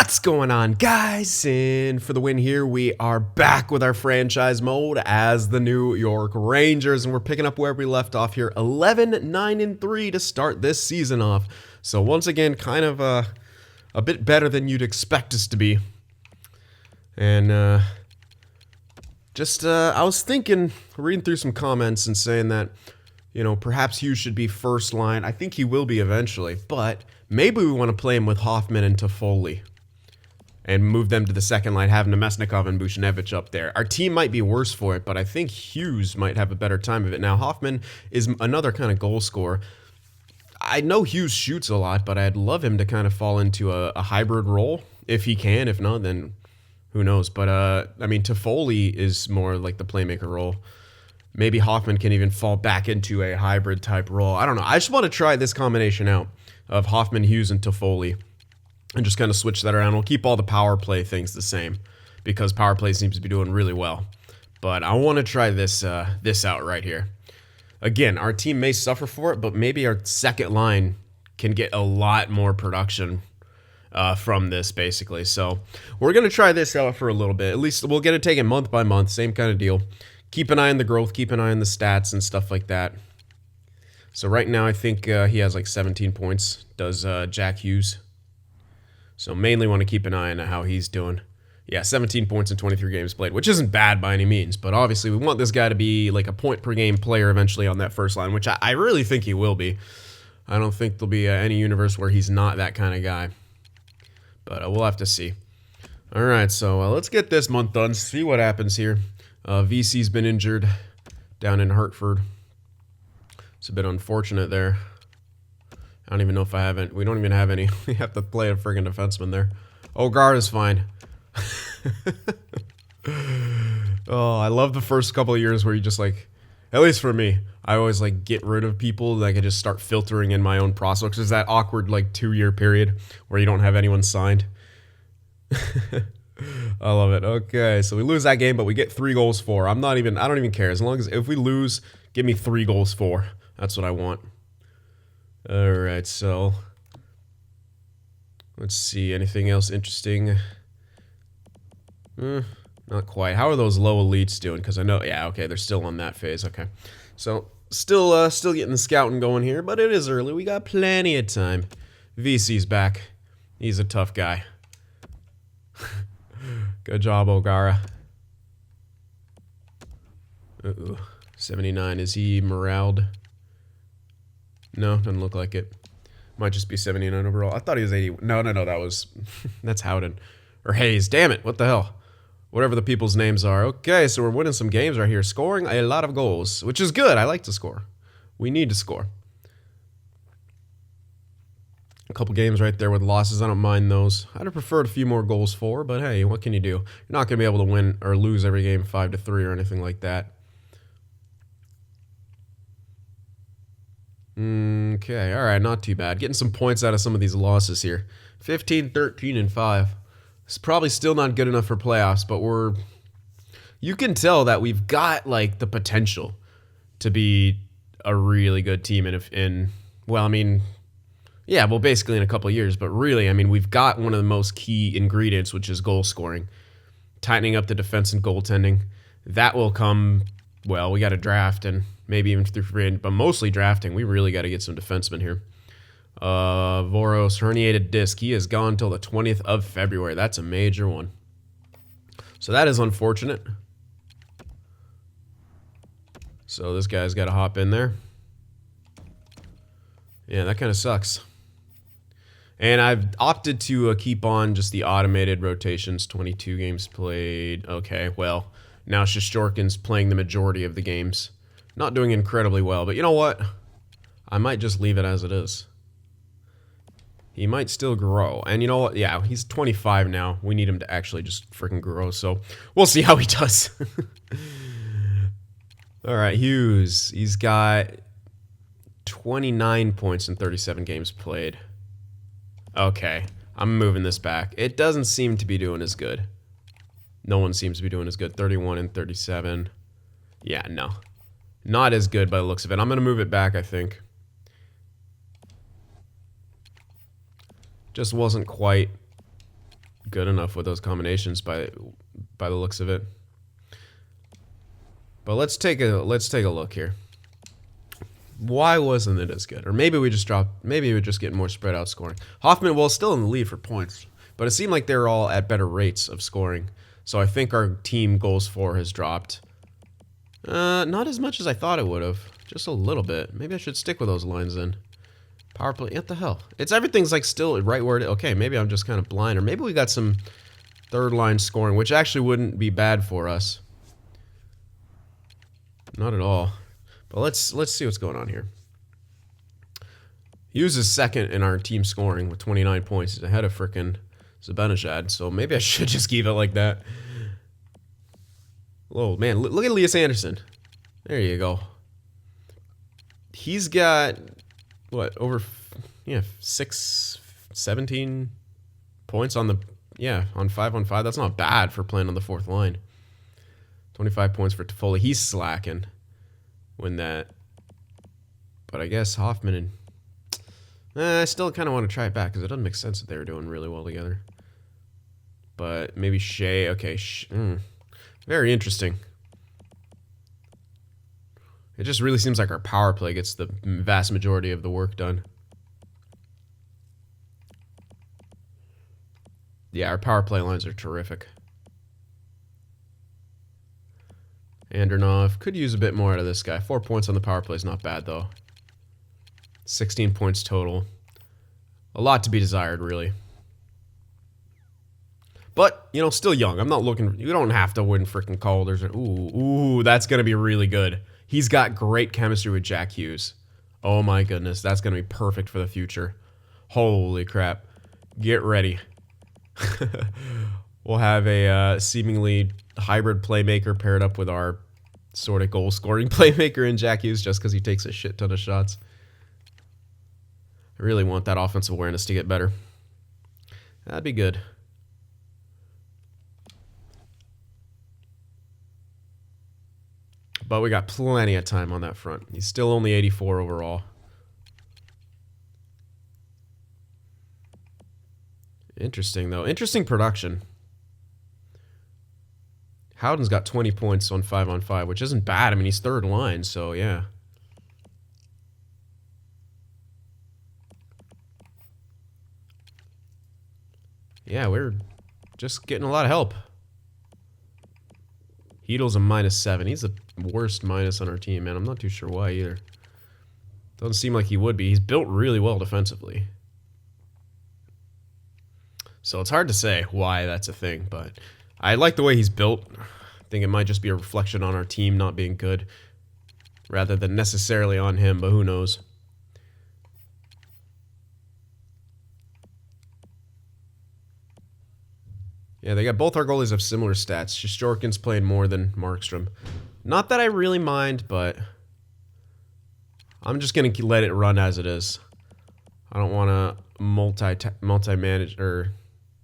What's going on, guys? And for the win here, we are back with our franchise mode as the New York Rangers, and we're picking up where we left off here, 11-9-3 to start this season off. So once again, kind of a bit better than you'd expect us to be. And I was thinking, reading through some comments and saying that, you know, perhaps Hughes should be first line. I think he will be eventually, but maybe we want to play him with Hoffman and Toffoli and move them to the second line, having Nemesnikov and Buchnevich up there. Our team might be worse for it, but I think Hughes might have a better time of it. Now, Hoffman is another kind of goal scorer. I know Hughes shoots a lot, but I'd love him to kind of fall into a hybrid role if he can. If not, then who knows? But, I mean, Toffoli is more like the playmaker role. Maybe Hoffman can even fall back into a hybrid type role. I don't know. I just want to try this combination out of Hoffman, Hughes, and Toffoli, and just kind of switch that around. We'll keep all the power play things the same because power play seems to be doing really well. But I want to try this out right here. Again, our team may suffer for it, but maybe our second line can get a lot more production from this, basically. So we're going to try this out for a little bit. At least we'll get it taken month by month, same kind of deal. Keep an eye on the growth, keep an eye on the stats and stuff like that. So right now I think he has like 17 points, does Jack Hughes. So mainly want to keep an eye on how he's doing. Yeah, 17 points in 23 games played, which isn't bad by any means. But obviously we want this guy to be like a point-per-game player eventually on that first line, which I really think he will be. I don't think there'll be any universe where he's not that kind of guy. But we'll have to see. All right, so let's get this month done, see what happens here. VC's been injured down in Hartford. It's a bit unfortunate there. I don't even know if we don't even have any. We have to play a friggin' defenseman there. Oh, guard is fine. Oh, I love the first couple of years where you just like, at least for me, I always like get rid of people that I can just start filtering in my own process. Because there's that awkward like 2-year period where you don't have anyone signed. I love it. Okay, so we lose that game, but we get 3 goals for. I don't even care. As long as if we lose, give me 3 goals for. That's what I want. All right, so let's see. Anything else interesting? Not quite. How are those low elites doing? Because I know, yeah, okay, they're still on that phase. Okay, so still getting the scouting going here, but it is early. We got plenty of time. VC's back. He's a tough guy. Good job, O'Gara. 79. Is he moraled? No, doesn't look like it. Might just be 79 overall. I thought he was 80. No, that was... that's Howden. Or Hayes. Damn it. What the hell? Whatever the people's names are. Okay, so we're winning some games right here. Scoring a lot of goals, which is good. I like to score. We need to score. A couple games right there with losses. I don't mind those. I'd have preferred a few more goals for, but hey, what can you do? You're not going to be able to win or lose every game 5-3 or anything like that. Okay, all right, not too bad. Getting some points out of some of these losses here. 15, 13, and 5. It's probably still not good enough for playoffs, but you can tell that we've got like the potential to be a really good team basically in a couple of years, but really, I mean, we've got one of the most key ingredients, which is goal scoring. Tightening up the defense and goaltending. That will come, well, we got to draft and maybe even through free agent, but mostly drafting. We really got to get some defensemen here. Voros, herniated disc. He is gone till the 20th of February. That's a major one. So that is unfortunate. So this guy's got to hop in there. Yeah, that kind of sucks. And I've opted to keep on just the automated rotations. 22 games played. Okay, well, now Shostorkin's playing the majority of the games. Not doing incredibly well, but you know what? I might just leave it as it is. He might still grow. And you know what? Yeah, he's 25 now. We need him to actually just freaking grow, so we'll see how he does. All right, Hughes. He's got 29 points in 37 games played. Okay, I'm moving this back. It doesn't seem to be doing as good. No one seems to be doing as good. 31 and 37. Yeah, no. Not as good by the looks of it. I'm going to move it back, I think. Just wasn't quite good enough with those combinations by the looks of it. But let's take a look here. Why wasn't it as good? Or maybe we just dropped. Maybe we're just getting more spread out scoring. Hoffman, well, still in the lead for points, but it seemed like they were all at better rates of scoring. So I think our team goals for has dropped. Not as much as I thought it would have. Just a little bit. Maybe I should stick with those lines then. Power play. What the hell? Everything's like still right where it is. Okay, maybe I'm just kind of blind, or maybe we got some third line scoring, which actually wouldn't be bad for us. Not at all. But let's see what's going on here. Hughes is second in our team scoring with 29 points. He's ahead of frickin' Zibanejad, so maybe I should just keep it like that. Oh man, look at Elias Anderson. There you go. He's got what, over 17 points on the on 5-on-5. That's not bad for playing on the fourth line. 25 points for Toffoli. He's slacking when that. But I guess Hoffman and I still kind of want to try it back because it doesn't make sense that they were doing really well together. But maybe Shea. Okay, very interesting. It just really seems like our power play gets the vast majority of the work done. Yeah, our power play lines are terrific. Andronov could use a bit more out of this guy. 4 points on the power play is not bad, though. 16 points total. A lot to be desired, really. But, you know, still young. I'm not looking... You don't have to win freaking Calder's. Ooh, that's going to be really good. He's got great chemistry with Jack Hughes. Oh, my goodness. That's going to be perfect for the future. Holy crap. Get ready. We'll have a seemingly hybrid playmaker paired up with our sort of goal-scoring playmaker in Jack Hughes just because he takes a shit ton of shots. I really want that offensive awareness to get better. That'd be good. But we got plenty of time on that front. He's still only 84 overall. Interesting, though. Interesting production. Howden's got 20 points on 5-on-5, which isn't bad. I mean, he's third line, so yeah. Yeah, we're just getting a lot of help. Heedle's a -7. He's the worst minus on our team, man. I'm not too sure why either. Doesn't seem like he would be. He's built really well defensively. So it's hard to say why that's a thing, but I like the way he's built. I think it might just be a reflection on our team not being good rather than necessarily on him, but who knows. Yeah, they got both our goalies have similar stats. Shosturkin's playing more than Markstrom. Not that I really mind, but I'm just going to let it run as it is. I don't want to multi-manage, or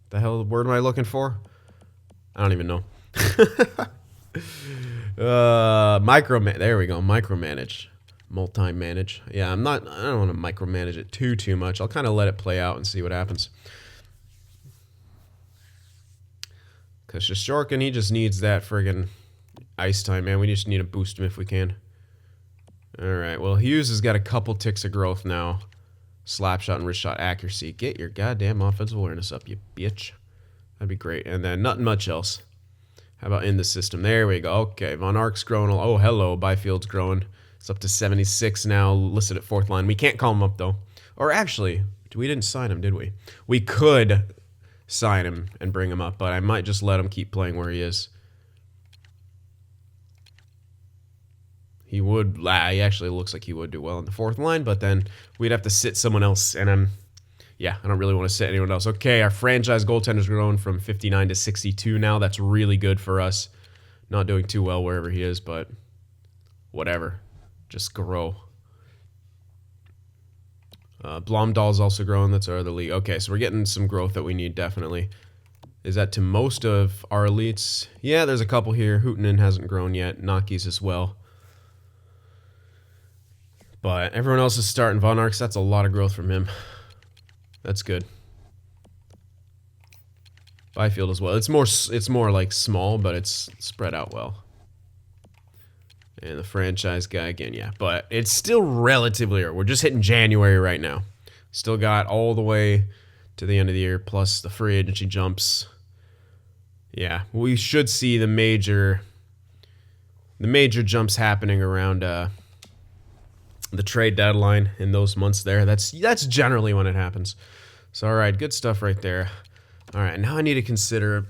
the hell word am I looking for? I don't even know. There we go. Micromanage. Multi-manage. Yeah, I don't want to micromanage it too much. I'll kind of let it play out and see what happens. Because Shosturkin, he just needs that friggin' ice time, man. We just need to boost him if we can. Alright, well, Hughes has got a couple ticks of growth now. Slap shot and wrist shot accuracy. Get your goddamn offensive awareness up, you bitch. That'd be great. And then nothing much else. How about in the system? There we go. Okay, Von Ark's growing. Oh, hello. Byfield's growing. It's up to 76 now, listed at fourth line. We can't call him up, though. Or actually, we didn't sign him, did we? We could sign him and bring him up, but I might just let him keep playing where he is. He would, he actually looks like he would do well in the fourth line, but then we'd have to sit someone else, and yeah, I don't really want to sit anyone else. Okay, our franchise goaltender's grown from 59 to 62 now. That's really good for us. Not doing too well wherever he is, but whatever. Just grow. Blomdahl's also growing. That's our other league. Okay, so we're getting some growth that we need, definitely. Is that to most of our elites? Yeah, there's a couple here. Hootenin hasn't grown yet. Naki's as well. But everyone else is starting. Von Arx, that's a lot of growth from him. That's good. Byfield as well. It's more like small, but it's spread out well. And the franchise guy again, yeah. But it's still relatively early. We're just hitting January right now. Still got all the way to the end of the year, plus the free agency jumps. Yeah, we should see the major jumps happening around the trade deadline in those months there. That's generally when it happens. So, all right, good stuff right there. All right, now I need to consider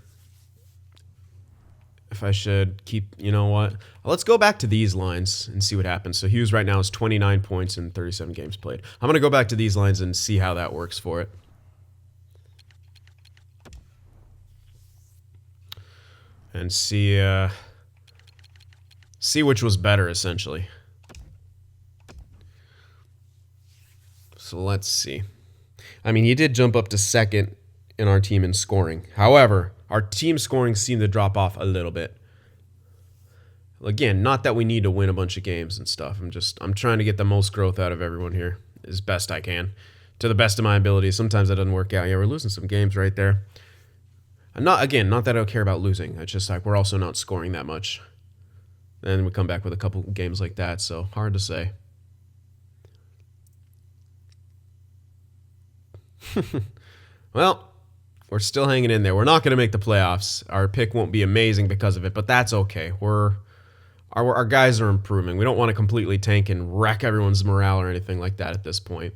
if I should keep, you know what? Let's go back to these lines and see what happens. So Hughes right now is 29 points in 37 games played. I'm going to go back to these lines and see how that works for it. And see which was better, essentially. So let's see. I mean, he did jump up to second in our team in scoring. However, our team scoring seemed to drop off a little bit. Again, not that we need to win a bunch of games and stuff. I'm trying to get the most growth out of everyone here as best I can, to the best of my ability. Sometimes that doesn't work out. Yeah, we're losing some games right there. And not that I don't care about losing. It's just like we're also not scoring that much. And we come back with a couple games like that, so hard to say. Well, we're still hanging in there. We're not going to make the playoffs. Our pick won't be amazing because of it, but that's okay. Our guys are improving. We don't want to completely tank and wreck everyone's morale or anything like that at this point.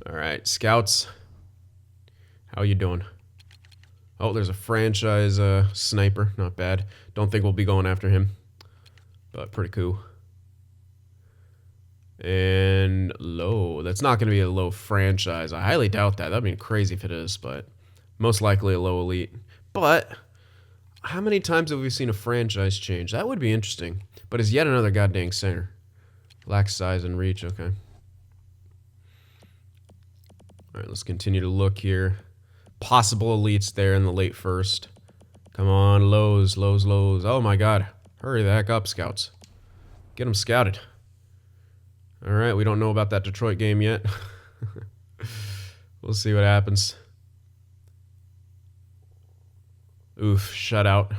All right, scouts. How you doing? Oh, there's a franchise sniper. Not bad. Don't think we'll be going after him, but pretty cool. And low. That's not going to be a low franchise. I highly doubt that. That'd be crazy if it is, but most likely a low elite. But how many times have we seen a franchise change? That would be interesting. But is yet another goddamn center. Lacks size and reach. Okay. All right, let's continue to look here. Possible elites there in the late first. Come on, lows. Oh my god. Hurry the heck up, scouts. Get them scouted. All right, we don't know about that Detroit game yet. We'll see what happens. Oof, shutout.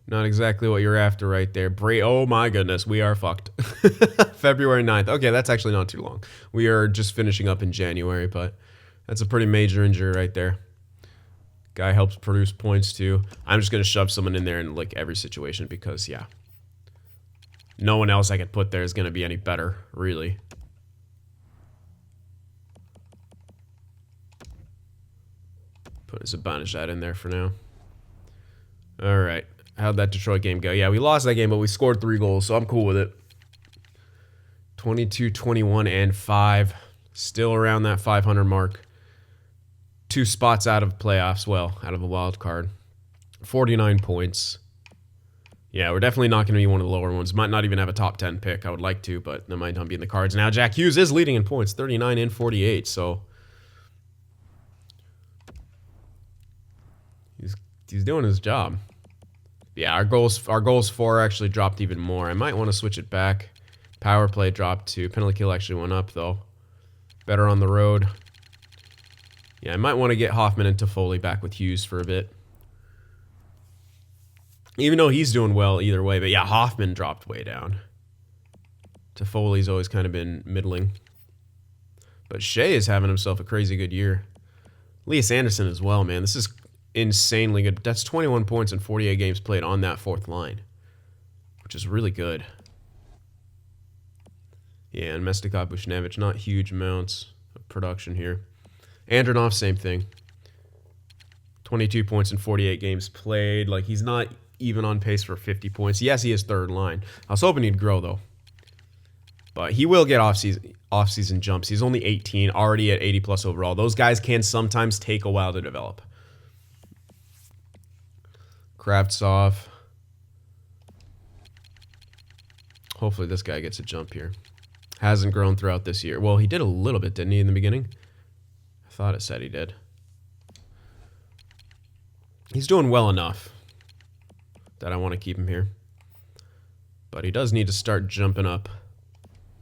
Not exactly what you're after right there. Oh my goodness, we are fucked. February 9th. Okay, that's actually not too long. We are just finishing up in January, but that's a pretty major injury right there. Guy helps produce points too. I'm just going to shove someone in there in like every situation because, yeah. No one else I could put there is going to be any better, really. Put Zibanejad in there for now. All right. How'd that Detroit game go? Yeah, we lost that game, but we scored 3 goals, so I'm cool with it. 22, 21, and 5. Still around that 500 mark. 2 spots out of playoffs, well, out of a wild card. 49 points. Yeah, we're definitely not going to be one of the lower ones. Might not even have a top 10 pick. I would like to, but that might not be in the cards. Now, Jack Hughes is leading in points, 39 and 48, so he's doing his job. Yeah, our goals for actually dropped even more. I might want to switch it back. Power play dropped too. Penalty kill actually went up, though. Better on the road. Yeah, I might want to get Hoffman and Toffoli back with Hughes for a bit. Even though he's doing well either way. But yeah, Hoffman dropped way down. Toffoli's always kind of been middling. But Shea is having himself a crazy good year. Elias Anderson as well, man. This is insanely good. That's 21 points in 48 games played on that 4th line. Which is really good. Yeah, and Mestikov, Bushnevich, not huge amounts of production here. Andronov, same thing. 22 points in 48 games played. Like, he's not even on pace for 50 points. Yes, he is 3rd line. I was hoping he'd grow, though. But he will get off-season jumps. He's only 18, already at 80-plus overall. Those guys can sometimes take a while to develop. Kravtsov. Hopefully this guy gets a jump here. Hasn't grown throughout this year. Well, he did a little bit, didn't he, in the beginning? I thought it said he did. He's doing well enough that I want to keep him here. But he does need to start jumping up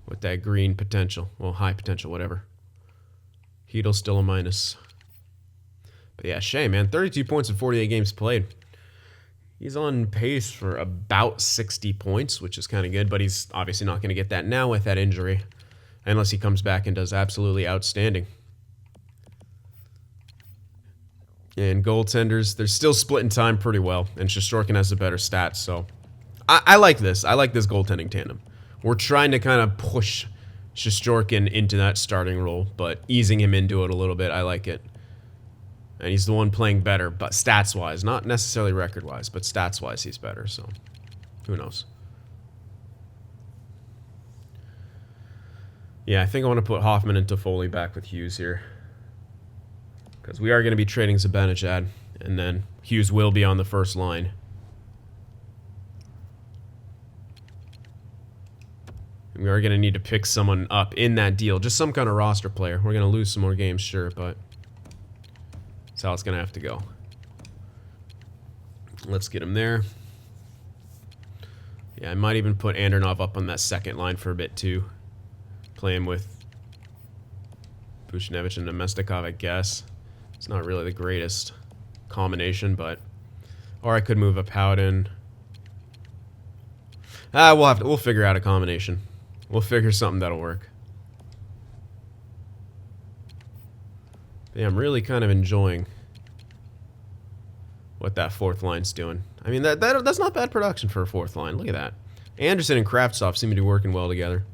with that green potential. Well, high potential, whatever. Heedle's still a minus. But yeah, Shea, man, 32 points in 48 games played. He's on pace for about 60 points, which is kind of good, but he's obviously not going to get that now with that injury, unless he comes back and does absolutely outstanding. And goaltenders, they're still splitting time pretty well, and Shesterkin has the better stats, so I like this. I like this goaltending tandem. We're trying to kind of push Shesterkin into that starting role, but easing him into it a little bit. I like it. And he's the one playing better, but stats-wise, not necessarily record-wise, but stats-wise he's better, so who knows. Yeah, I think I want to put Hoffman and Toffoli back with Hughes here. Because we are going to be trading Zibanejad, and then Hughes will be on the first line. And we are going to need to pick someone up in that deal, just some kind of roster player. We're going to lose some more games, sure, but that's how it's going to have to go. Let's get him there. Yeah, I might even put Andronov up on that second line for a bit, too. Play him with Buchnevich and Nemestikov, I guess. It's not really the greatest combination, but... Or I could move up Howden. We'll figure out a combination. We'll figure something that'll work. But yeah, I'm really kind of enjoying what that fourth line's doing. I mean, that's not bad production for a fourth line. Look at that. Anderson and Kravtsov seem to be working well together.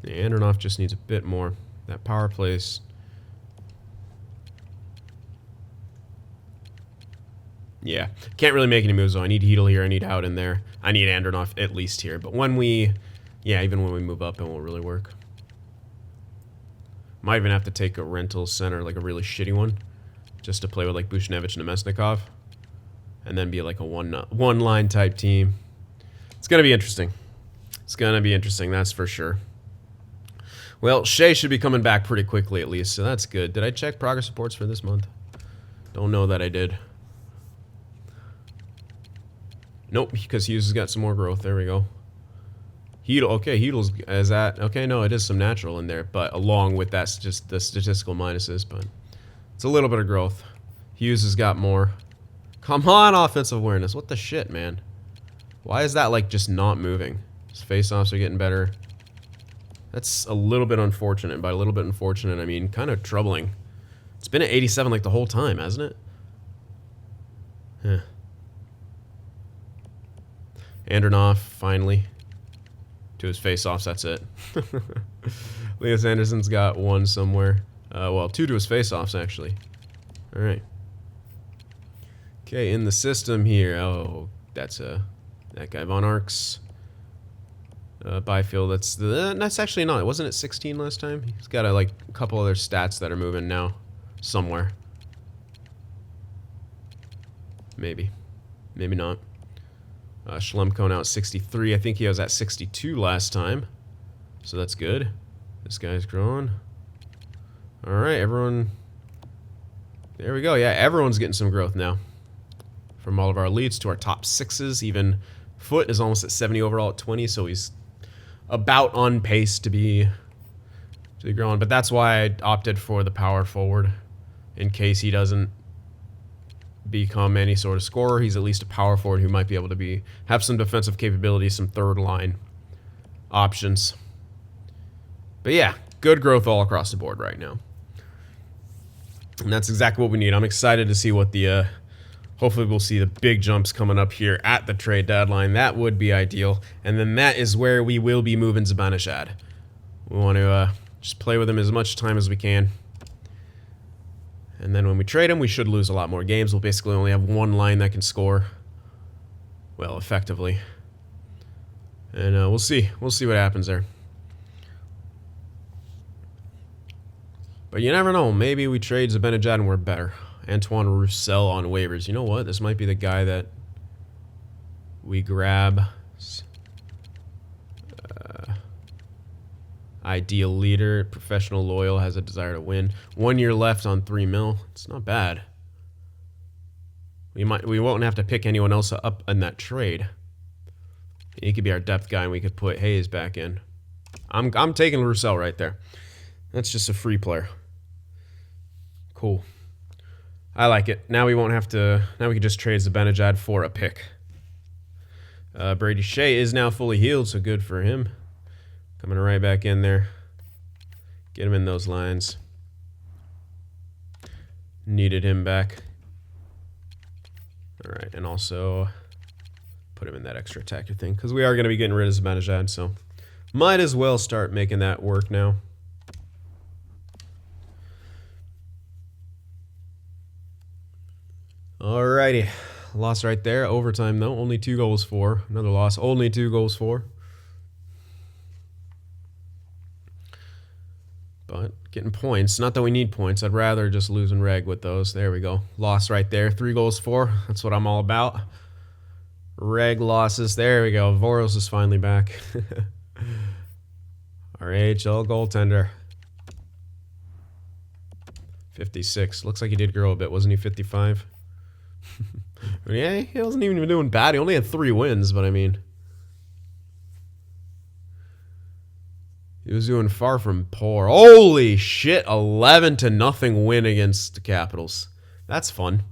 Yeah, Andronov just needs a bit more. That power plays. Yeah, can't really make any moves though. I need Hedl here, I need Howden there. I need Andronov at least here. But when we, yeah, even when we move up, it won't really work. Might even have to take a rental center, like a really shitty one, just to play with like Buchnevich and Nemesnikov, and then be like a one line type team. It's gonna be interesting. It's gonna be interesting, that's for sure. Well, Shea should be coming back pretty quickly at least, so that's good. Did I check progress reports for this month? Don't know that I did. Nope, because Hughes has got some more growth. There we go. Hedl, okay, Hedl's is that okay? No, it is some natural in there, but along with that, just the statistical minuses. But it's a little bit of growth. Hughes has got more. Come on, offensive awareness. What the shit, man? Why is that like just not moving? His face-offs are getting better. That's a little bit unfortunate. By a little bit unfortunate, I mean kind of troubling. It's been at 87 like the whole time, hasn't it? Yeah. Andronov, finally. To his face-offs, that's it. Elias Anderson's got one somewhere. Well, two to his face-offs, actually. Alright. Okay, in the system here. Oh, that's that guy, Von Arx. Byfield, that's actually not. Wasn't it 16 last time? He's got a couple other stats that are moving now. Somewhere. Maybe. Maybe not. Schlemko now at 63. I think he was at 62 last time. So that's good. This guy's growing. Alright, everyone. There we go. Yeah, everyone's getting some growth now. From all of our elites to our top sixes. Even Foot is almost at 70 overall at 20, so he's about on pace to be growing. But that's why I opted for the power forward. In case he doesn't become any sort of scorer, he's at least a power forward who might be able to have some defensive capability, some third line options. But yeah, good growth all across the board right now. And that's exactly what we need. I'm excited to see what the hopefully we'll see the big jumps coming up here at the trade deadline. That would be ideal. And then that is where we will be moving Zibanejad. We want to just play with him as much time as we can. And then when we trade him, we should lose a lot more games. We'll basically only have one line that can score. Well, effectively. And we'll see. We'll see what happens there. But you never know. Maybe we trade Zibanejad and we're better. Antoine Roussel on waivers. You know what? This might be the guy that we grab. Ideal leader, professional, loyal, has a desire to win. 1 year left on $3 million. It's not bad. We won't have to pick anyone else up in that trade. He could be our depth guy, and we could put Hayes back in. I'm taking Roussel right there. That's just a free player. Cool. I like it. Now we won't have to. Now we can just trade Zibanejad for a pick. Brady Shea is now fully healed, so good for him. Coming right back in there. Get him in those lines. Needed him back. All right, and also put him in that extra attacker thing because we are going to be getting rid of Zibanejad, so might as well start making that work now. Alrighty, loss right there. Overtime though, only 2 goals for. Another loss, only 2 goals for. But getting points. Not that we need points. I'd rather just lose and reg with those. There we go. Loss right there. 3 goals for. That's what I'm all about. Reg losses. There we go. Voros is finally back. Our AHL goaltender. 56. Looks like he did grow a bit. Wasn't he 55? Yeah, he wasn't even doing bad. He only had 3 wins, but I mean, he was doing far from poor. Holy shit, 11-0 win against the Capitals. That's fun.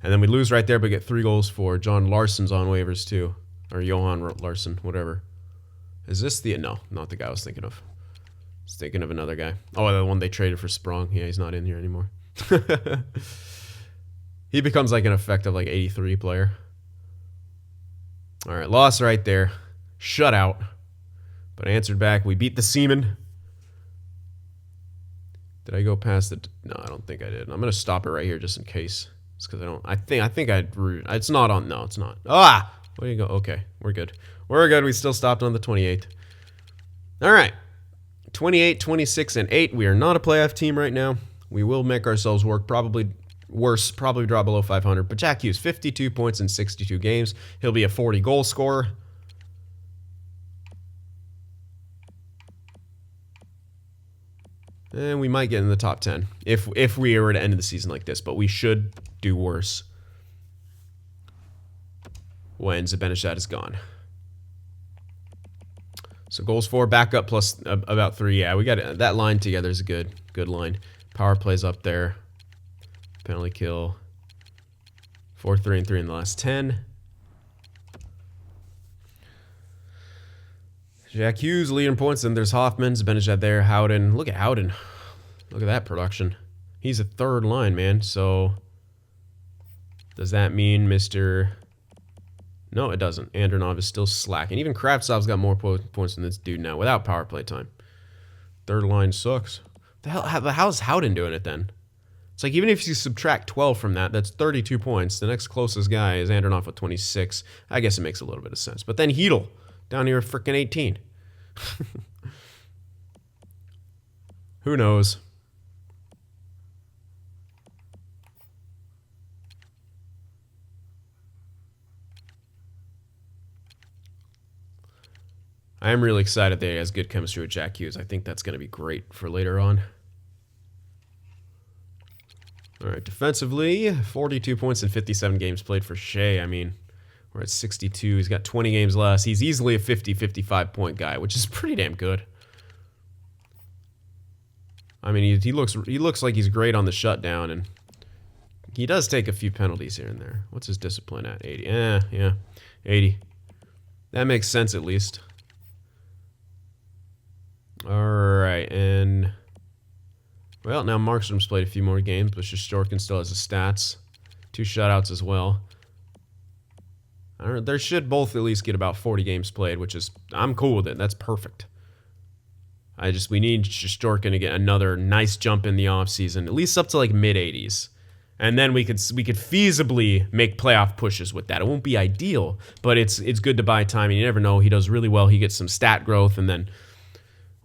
And then we lose right there, but get 3 goals for. John Larson's on waivers too. Or Johan Larsson, whatever. Is this the... No, not the guy I was thinking of. I was thinking of another guy. Oh, the one they traded for Sprong. Yeah, he's not in here anymore. He becomes like an effective like 83 player. All right, loss right there. Shutout. But answered back. We beat the Seaman. Did I go past the... No, I don't think I did. I'm going to stop it right here just in case. It's because I don't... I think I'd... It's not on... No, it's not. Ah! Where do you go? Okay, we're good. We're good. We still stopped on the 28th. All right. 28, 26, and 8. We are not a playoff team right now. We will make ourselves work. Probably worse. Probably drop below 500. But Jack Hughes, 52 points in 62 games. He'll be a 40 goal scorer. And we might get in the top 10 if we were to end the season like this, but we should do worse when Zibanejad is gone. So goals for, backup plus about 3. Yeah, we got that line together is a good line. Power plays up there. Penalty kill. 4, 3, and 3 in the last 10. Jack Hughes leading points, and there's Hoffman, Zibanejad there, Howden. Look at Howden. Look at that production. He's a 3rd line, man. So does that mean Mr... No, it doesn't. Andronov is still slacking. Even Kravtsov's got more points than this dude now without power play time. 3rd line sucks. The hell, how's Howden doing it then? It's like even if you subtract 12 from that, that's 32 points. The next closest guy is Andronov with 26. I guess it makes a little bit of sense. But then Hedl down here at freaking 18. Who knows? I am really excited that he has good chemistry with Jack Hughes. I think that's going to be great for later on. All right, defensively, 42 points in 57 games played for Shea. I mean, we're at 62. He's got 20 games less. He's easily a 50, 55 point guy, which is pretty damn good. I mean, he looks like he's great on the shutdown, and he does take a few penalties here and there. What's his discipline at? 80. Yeah, 80. That makes sense at least. All right, and well, now Markstrom's played a few more games, but Shesterkin still has the stats. 2 shutouts as well. They should both at least get about 40 games played, which is, I'm cool with it. That's perfect. We need Shesterkin to get another nice jump in the offseason, at least up to like mid-80s. And then we could feasibly make playoff pushes with that. It won't be ideal, but it's good to buy time, and you never know. He does really well. He gets some stat growth, and then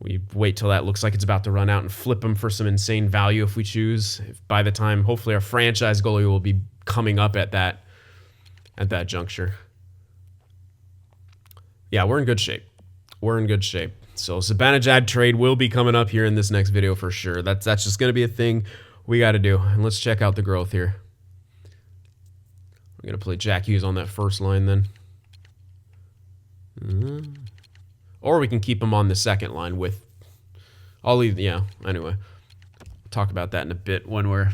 we wait till that looks like it's about to run out and flip him for some insane value if we choose. By the time, hopefully, our franchise goalie will be coming up at that juncture. Yeah, we're in good shape. We're in good shape. So Zibanejad trade will be coming up here in this next video for sure. That's just going to be a thing we got to do. And let's check out the growth here. We're going to play Jack Hughes on that first line then. Or we can keep him on the second line with... I'll leave... Yeah, anyway. Talk about that in a bit when we're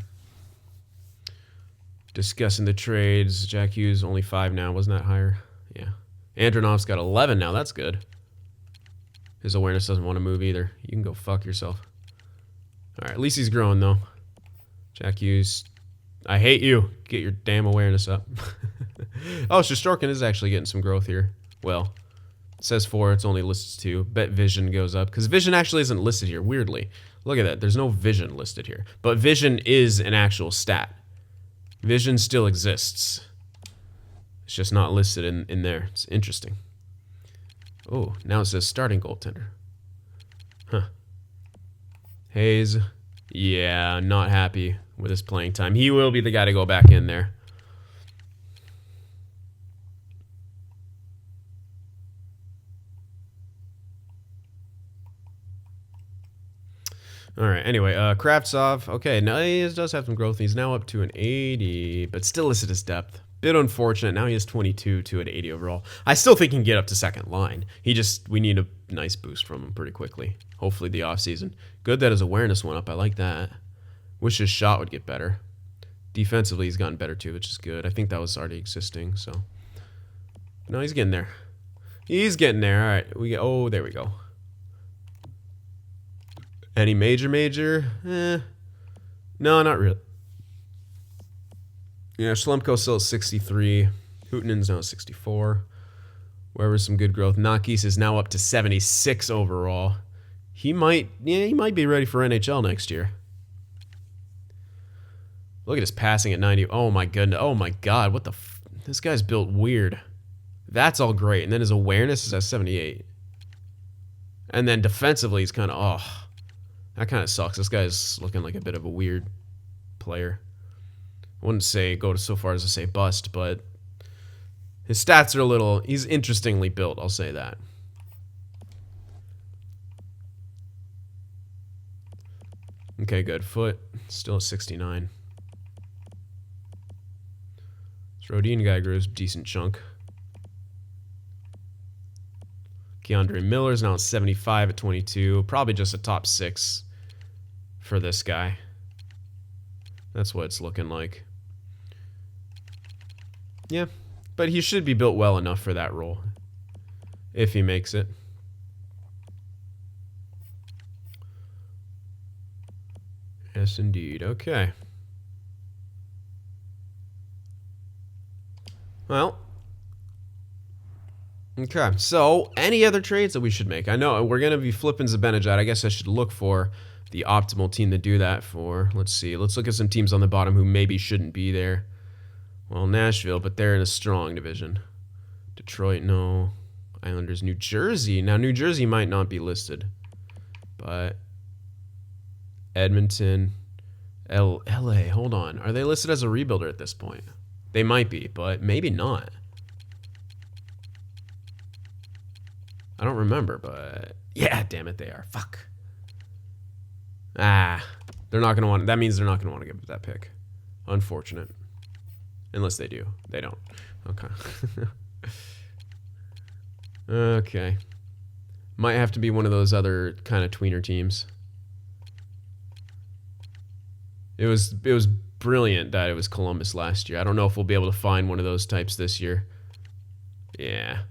discussing the trades. Jack Hughes, only 5 now. Wasn't that higher? Yeah. Andronov's got 11 now. That's good. His awareness doesn't want to move either. You can go fuck yourself. Alright, at least he's growing, though. Jack Hughes... I hate you. Get your damn awareness up. Oh, Shesterkin is actually getting some growth here. Well, it says 4. It's only listed 2. Bet vision goes up. Because vision actually isn't listed here, weirdly. Look at that. There's no vision listed here. But vision is an actual stat. Vision still exists. It's just not listed in there. It's interesting. Oh, now it says starting goaltender. Huh. Hayes. Yeah, not happy with his playing time. He will be the guy to go back in there. All right, anyway, Kravtsov. Okay, now he does have some growth. He's now up to an 80, but still listed as depth. Bit unfortunate. Now he has 22 to an 80 overall. I still think he can get up to second line. We need a nice boost from him pretty quickly. Hopefully the offseason. Good that his awareness went up. I like that. Wish his shot would get better. Defensively, he's gotten better too, which is good. I think that was already existing, so. No, he's getting there. He's getting there. All right, oh, there we go. Any major? No, not really. Yeah, Schlemko's still at 63. Hootenen's now at 64. Wherever some good growth. Nakis is now up to 76 overall. He might be ready for NHL next year. Look at his passing at 90. Oh my goodness. Oh my god. What the this guy's built weird. That's all great. And then his awareness is at 78. And then defensively he's kind of that kind of sucks. This guy's looking like a bit of a weird player. I wouldn't say go so far as to say bust, but his stats are a little... He's interestingly built, I'll say that. Okay, good. Foot, still at 69. This Rodin guy grows a decent chunk. Keandre Miller's now at 75 at 22. Probably just a top 6 for this guy. That's what it's looking like. Yeah, but he should be built well enough for that role. If he makes it. Yes, indeed. Okay. Well. Okay, so any other trades that we should make? I know we're going to be flipping Zibanejad. I guess I should look for the optimal team to do that for. Let's see. Let's look at some teams on the bottom who maybe shouldn't be there. Well, Nashville, but they're in a strong division. Detroit, no. Islanders, New Jersey. Now, New Jersey might not be listed. But Edmonton, LA, hold on. Are they listed as a rebuilder at this point? They might be, but maybe not. I don't remember, but yeah, damn it, they are. Fuck. They're not going to want... That means they're not going to want to give that pick. Unfortunate. Unless they do. They don't. Okay. Okay. Might have to be one of those other kind of tweener teams. It was brilliant that it was Columbus last year. I don't know if we'll be able to find one of those types this year. Yeah.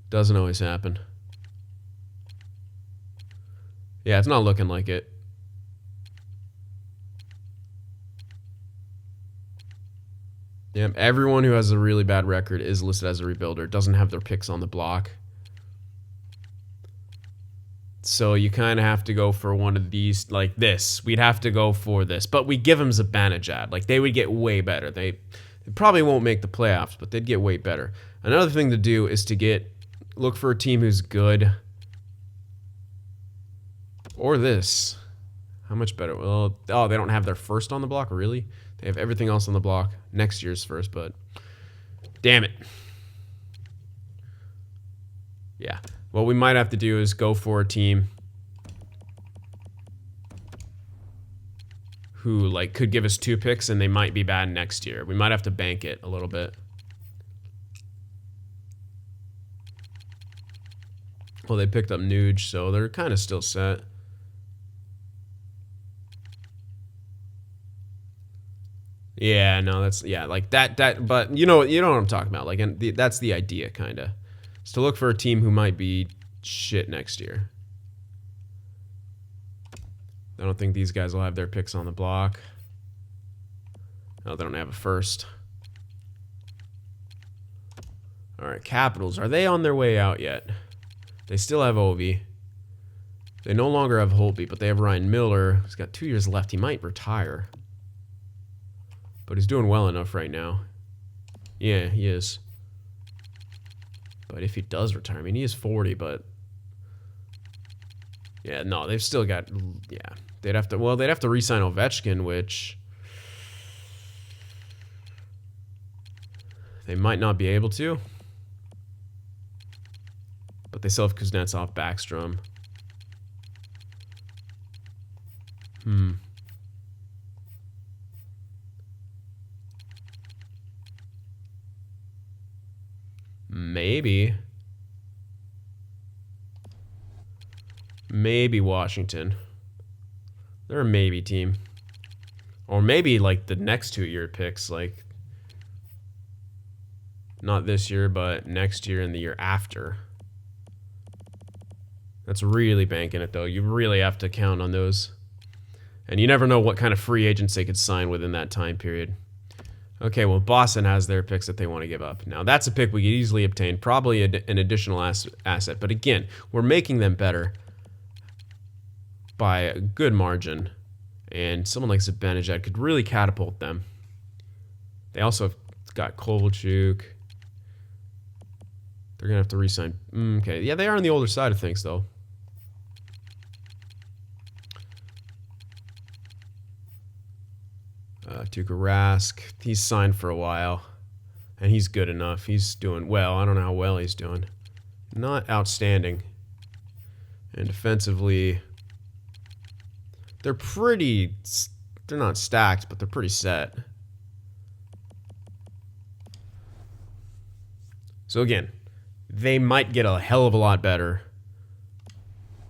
Doesn't always happen. Yeah, it's not looking like it. Yeah, everyone who has a really bad record is listed as a rebuilder. Doesn't have their picks on the block. So you kind of have to go for one of these, like this. We'd have to go for this. But we give them Zibanejad. Like, they would get way better. They probably won't make the playoffs, but they'd get way better. Another thing to do is to look for a team who's good. Or this. How much better? Well, oh, they don't have their first on the block, really? They have everything else on the block. Next year's first, but damn it. Yeah. What we might have to do is go for a team who like could give us 2 picks and they might be bad next year. We might have to bank it a little bit. Well, they picked up Nuge, so they're kind of still set. Yeah, no, that's like that. But you know what I'm talking about. Like, and that's the idea, kind of, is to look for a team who might be shit next year. I don't think these guys will have their picks on the block. No, they don't have a first. All right, Capitals. Are they on their way out yet? They still have Ovi. They no longer have Holtby, but they have Ryan Miller. He's got 2 years left. He might retire. But he's doing well enough right now. Yeah, he is. But if he does retire, I mean, he is 40, but... Yeah, no, they've still got... Yeah, they'd have to re-sign Ovechkin, which... They might not be able to. But they still have Kuznetsov, Backstrom. Maybe Washington. They're a maybe team. Or maybe like the next 2 year picks, like not this year, but next year and the year after. That's really banking it though. You really have to count on those. And you never know what kind of free agents they could sign within that time period. Okay, well, Boston has their picks that they want to give up. Now, that's a pick we could easily obtain, probably an additional asset. But again, we're making them better by a good margin. And someone like Zibanejad could really catapult them. They also have got Kovalchuk. They're going to have to re-sign. Okay, yeah, they are on the older side of things, though. Tuukka Rask, he's signed for a while, and he's good enough. He's doing well. I don't know how well he's doing. Not outstanding. And defensively, they're not stacked, but they're pretty set. So again, they might get a hell of a lot better.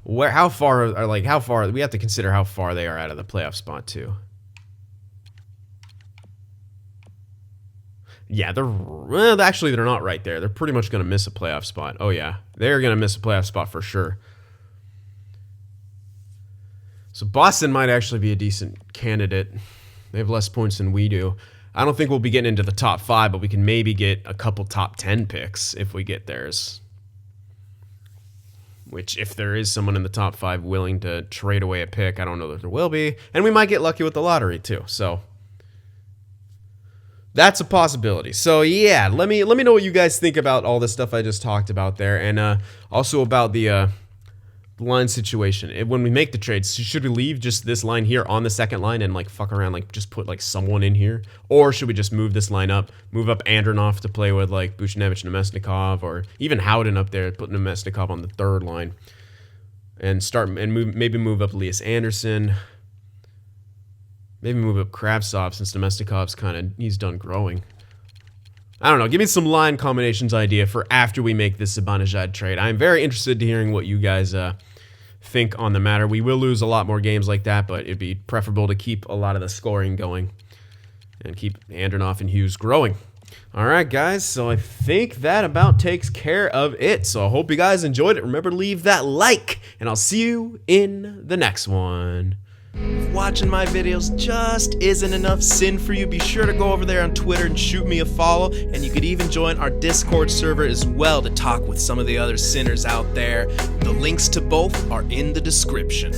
How far we have to consider how far they are out of the playoff spot too. Yeah, they're not right there. They're pretty much going to miss a playoff spot. Oh yeah, they're going to miss a playoff spot for sure. So Boston might actually be a decent candidate. They have less points than we do. I don't think we'll be getting into the top 5, but we can maybe get a couple top 10 picks if we get theirs. Which, if there is someone in the top 5 willing to trade away a pick, I don't know that there will be. And we might get lucky with the lottery too. So that's a possibility. So yeah, let me know what you guys think about all this stuff I just talked about there, and also about the line situation. When we make the trades, should we leave just this line here on the second line and like fuck around, like just put like someone in here, or should we just move this line up, move up Andronov to play with like Buchnevich, Nemesnikov, or even Howden up there, put Nemesnikov on the third line, and maybe move up Elias Anderson. Maybe move up Kravtsov since Nemestikov's he's done growing. I don't know. Give me some line combinations idea for after we make this Zibanejad trade. I'm very interested to hearing what you guys think on the matter. We will lose a lot more games like that, but it'd be preferable to keep a lot of the scoring going and keep Andronov and Hughes growing. All right, guys. So I think that about takes care of it. So I hope you guys enjoyed it. Remember to leave that like, and I'll see you in the next one. If watching my videos just isn't enough sin for you, be sure to go over there on Twitter and shoot me a follow, and you could even join our Discord server as well to talk with some of the other sinners out there. The links to both are in the description.